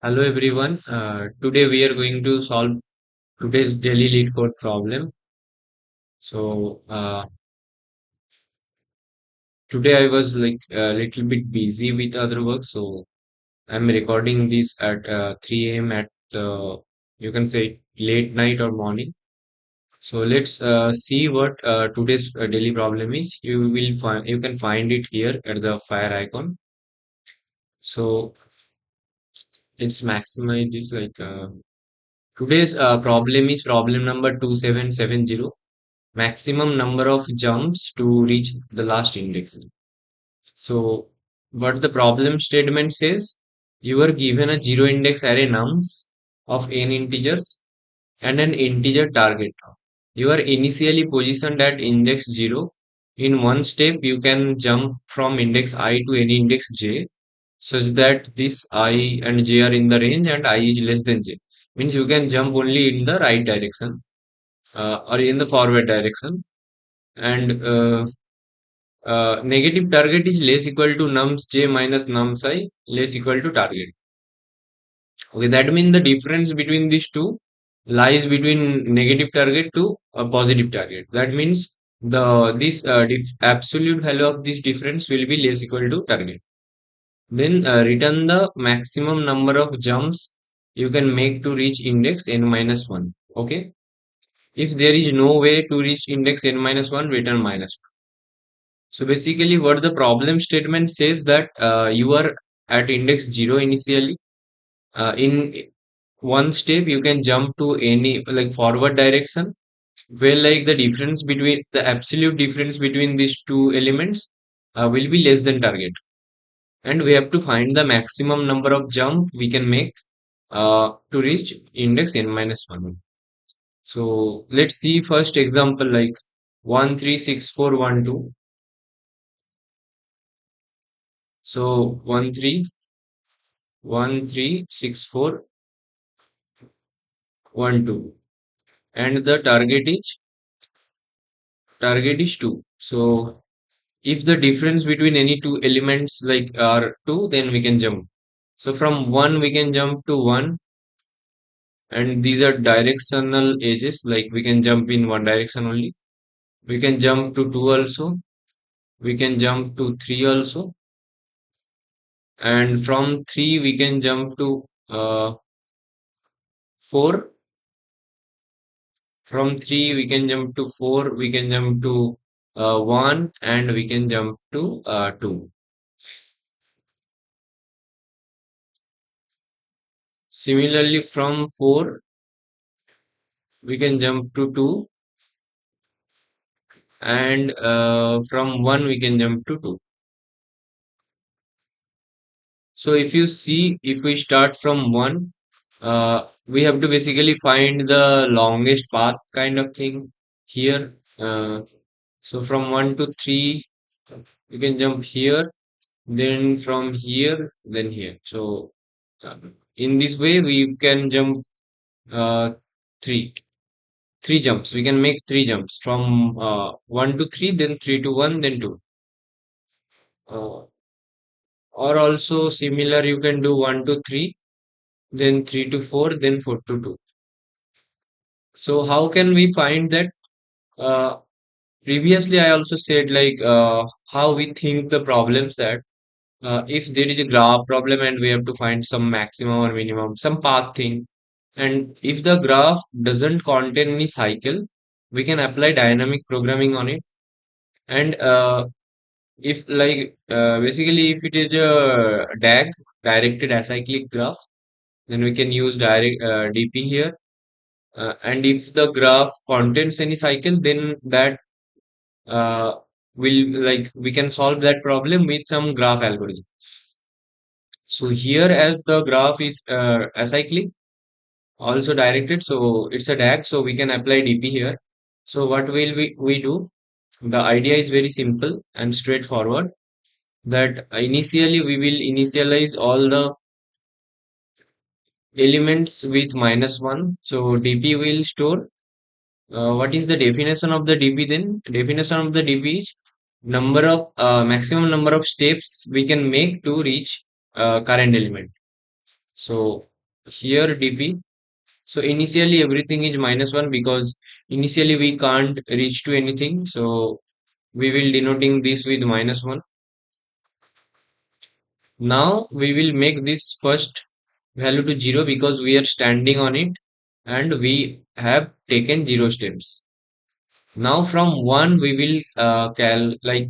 Hello everyone. Today we are going to solve today's daily lead code problem. So today I was like a little bit busy with other work, so I'm recording this at 3 a.m. at the you can say late night or morning. So let's see what today's daily problem is. You can find it here at the fire icon. So let's maximize this today's problem is problem number 2770. Maximum number of jumps to reach the last index. So, what the problem statement says, you are given a zero index array nums of n integers and an integer target. You are initially positioned at index 0. In one step, you can jump from index I to any index j such that this I and j are in the range and I is less than j. Means you can jump only in the right direction or in the forward direction and negative target is less equal to nums j minus nums I less equal to target. Okay, that means the difference between these two lies between negative target to a positive target. That means the this absolute value of this difference will be less equal to target. Then return the maximum number of jumps you can make to reach index n minus 1. Okay. If there is no way to reach index n minus 1, return minus. So basically, what the problem statement says that you are at index 0 initially. In one step, you can jump to any like forward direction, where like the absolute difference between these two elements will be less than target. And we have to find the maximum number of jump we can make to reach index n minus 1. So let's see first example like 136412. So 136412 and the target is 2. So if the difference between any two elements like are 2, then we can jump. So from 1 we can jump to 1, and these are directional edges, like we can jump in one direction only. We can jump to 2 also. We can jump to 3 also, and from 3 we can jump to 4. From 3 we can jump to 4, we can jump to 1, and we can jump to 2. Similarly, from 4 we can jump to 2, and from 1 we can jump to 2. So if you see, if we start from 1, we have to basically find the longest path kind of thing here. So from 1 to 3 you can jump here, then from here, then here. So uh, in this way we can jump uh, three three jumps. We can make three jumps from 1 to 3, then 3 to 1, then 2. Or also similar, you can do 1 to 3, then 3 to 4, then 4 to 2. So how can we find that? uh, Previously I also said like how we think the problems that if there is a graph problem and we have to find some maximum or minimum, some path thing, and if the graph doesn't contain any cycle, we can apply dynamic programming on it. And if basically if it is a DAG, directed acyclic graph, then we can use direct DP here. And if the graph contains any cycle, then that uh, will like we can solve that problem with some graph algorithm. So here, as the graph is acyclic, also directed, so it's a DAG, so we can apply DP here. So what will we do? The idea is very simple and straightforward, that initially we will initialize all the elements with -1. So DP will store what is the definition of the DP then? Definition of the DP is maximum number of steps we can make to reach current element. So here dp. So initially everything is -1 because initially we can't reach to anything. So we will denoting this with -1. Now we will make this first value to 0 because we are standing on it and we have taken 0 steps. Now from 1 we will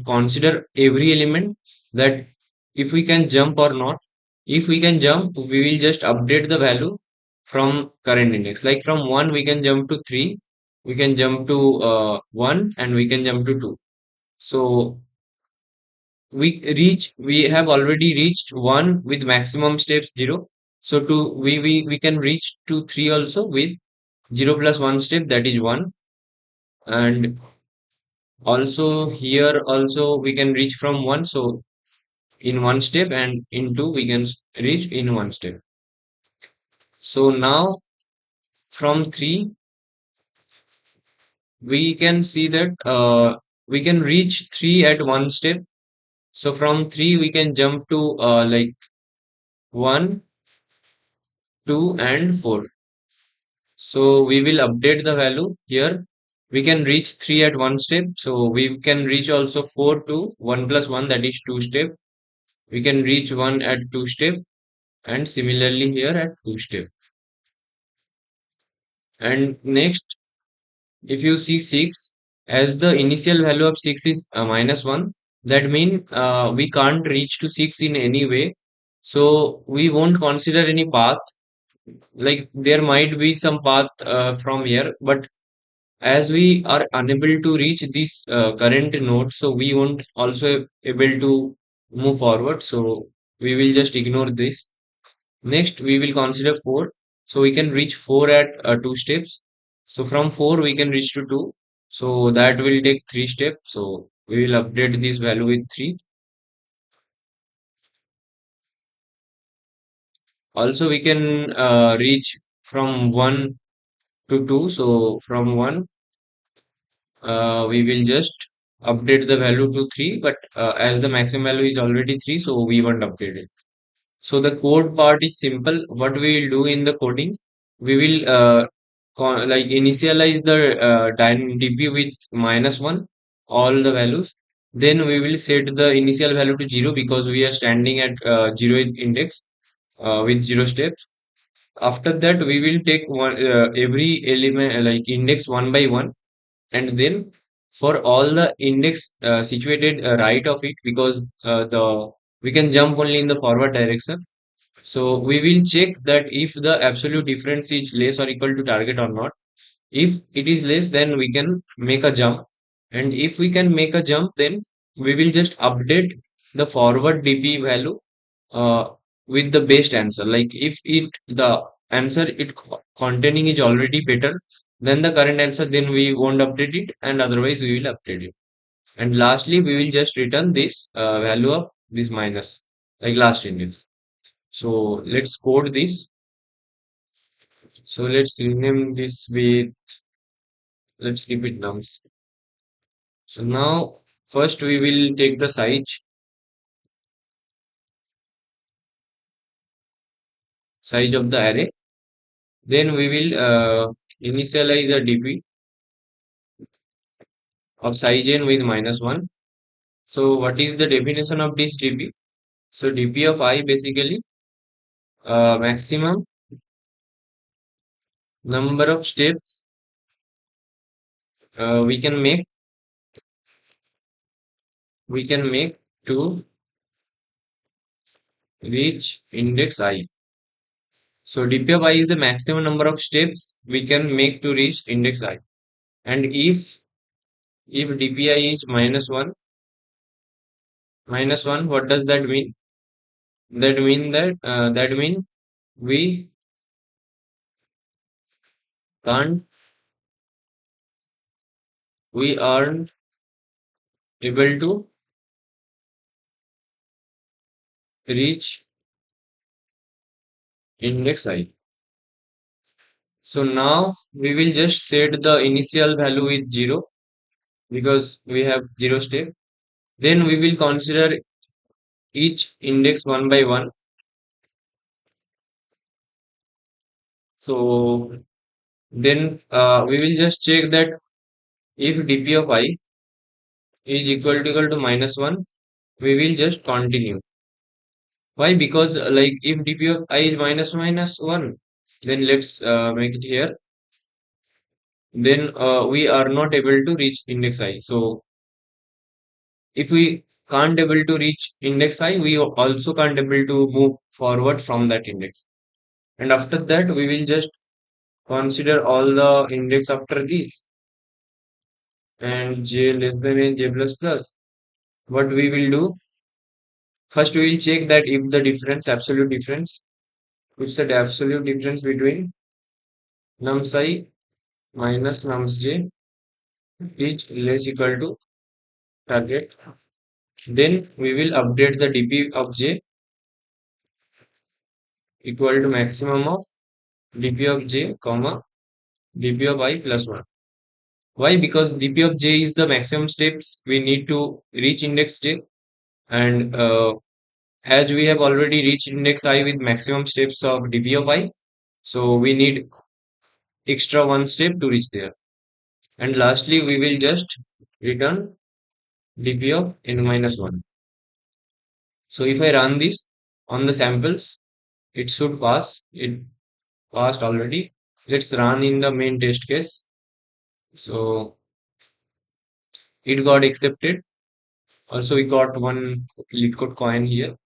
consider every element that if we can jump or not. If we can jump, we will just update the value from current index. Like from 1 we can jump to 3, we can jump to 1 and we can jump to 2. So we have already reached 1 with maximum steps 0. So we can reach to 3 also with 0 plus 1 step, that is 1. And also here also we can reach from 1, so in one step, and in 2 we can reach in one step. So now from 3 we can see that we can reach 3 at one step. So from 3 we can jump to 1, 2 and 4. So we will update the value here. We can reach 3 at one step. So we can reach also 4 to 1 plus 1, that is 2 step. We can reach 1 at 2 step, and similarly here at 2 step. And next, if you see 6, as the initial value of 6 is -1, that means we can't reach to 6 in any way. So we won't consider any path. Like there might be some path from here, but as we are unable to reach this current node, so we won't also able to move forward. So we will just ignore this. Next, we will consider 4. So we can reach 4 at 2 steps. So from 4 we can reach to 2. So that will take 3 steps. So we will update this value with 3. Also we can reach from 1 to 2. So from 1 we will just update the value to 3, but as the maximum value is already 3, so we won't update it. So the code part is simple. What we will do in the coding, we will initialize the DP with -1, all the values. Then we will set the initial value to 0 because we are standing at 0 index with 0 steps. After that, we will take every element index one by one, and then for all the index situated right of it, because the we can jump only in the forward direction. So we will check that if the absolute difference is less or equal to target or not. If it is less, then we can make a jump, and if we can make a jump, then we will just update the forward dp value uh, with the best answer. Like if it the answer containing is already better than the current answer, then we won't update it, and otherwise we will update it. And lastly, we will just return this value of this minus, like last index. So let's code this. So let's rename this with, let's keep it nums. So now first we will take the size of the array. Then we will initialize the dp of size n with -1. So what is the definition of this dp? So dp of I basically maximum number of steps we can make to reach index I. So dp of I is the maximum number of steps we can make to reach index I. And if dpi is minus one, what does that mean? That mean we can't we aren't able to reach index I. So now we will just set the initial value with 0 because we have 0 step. Then we will consider each index one by one. So then we will just check that if dp of I is equal to minus 1, we will just continue. Why? Because like if dp of I is minus 1, then let's make it here. Then we are not able to reach index I. So if we can't able to reach index I, we also can't able to move forward from that index. And after that, we will just consider all the index after this and j less than n j plus plus. What we will do, first we will check that if the difference, absolute difference, if the absolute difference between nums I minus nums j is less equal to target, then we will update the dp of j equal to maximum of dp of j comma dp of I plus 1. Why? Because dp of j is the maximum steps we need to reach index j, and as we have already reached index I with maximum steps of dp of I, so we need extra one step to reach there. And lastly, we will just return dp of n minus 1. So if I run this on the samples, it should pass. It passed already. Let's run in the main test case. So it got accepted. Also, we got one LeetCode coin here.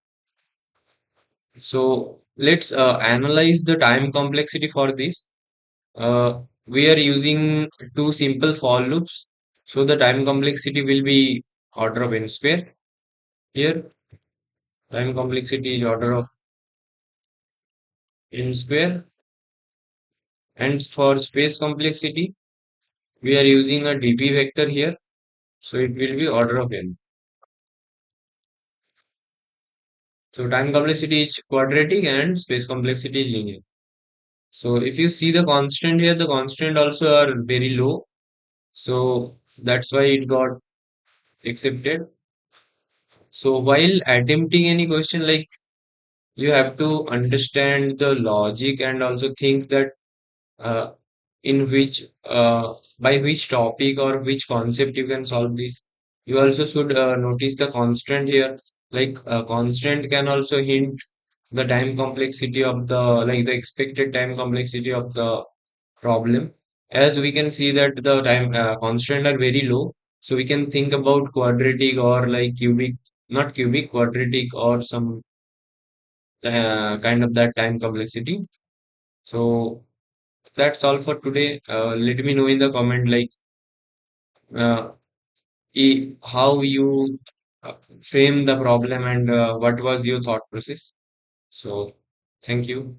So let's analyze the time complexity for this. We are using two simple for loops. So the time complexity will be order of n square. Here, time complexity is order of n square. And for space complexity, we are using a dp vector here. So it will be order of n. So time complexity is quadratic and space complexity is linear. So if you see the constant here, the constant also are very low. So that's why it got accepted. So while attempting any question, like you have to understand the logic and also think that uh, in which by which topic or which concept you can solve this. You also should notice the constant here. Like constant can also hint the time complexity of the, like the expected time complexity of the problem. As we can see that the time constant are very low, so we can think about quadratic or like cubic, not cubic, quadratic or some kind of that time complexity. So that's all for today. Let me know in the comment like uh, how you uh, frame the problem and what was your thought process. So thank you.